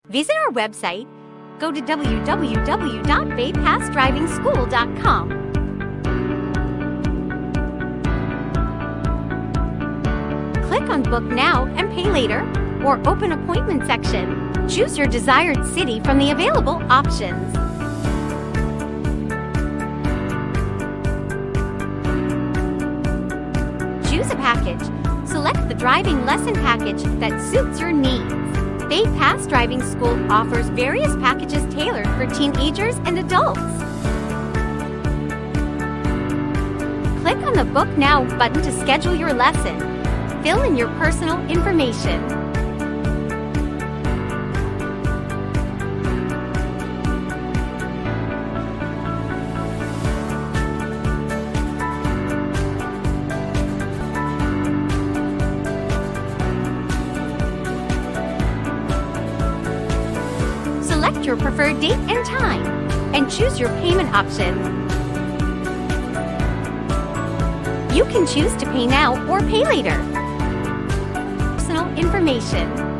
Visit our website. Go to www.baypassdrivingschool.com. Click on Book Now and Pay Later or Open Appointment section. Choose your desired city from the available options. Choose a package. Select the driving lesson package that suits your needs. Bay Pass Driving School offers various packages tailored for teenagers and adults. Click on the Book Now button to schedule your lesson. Fill in your personal information. Select your preferred date and time, and choose your payment option. You can choose to pay now or pay later. Personal information.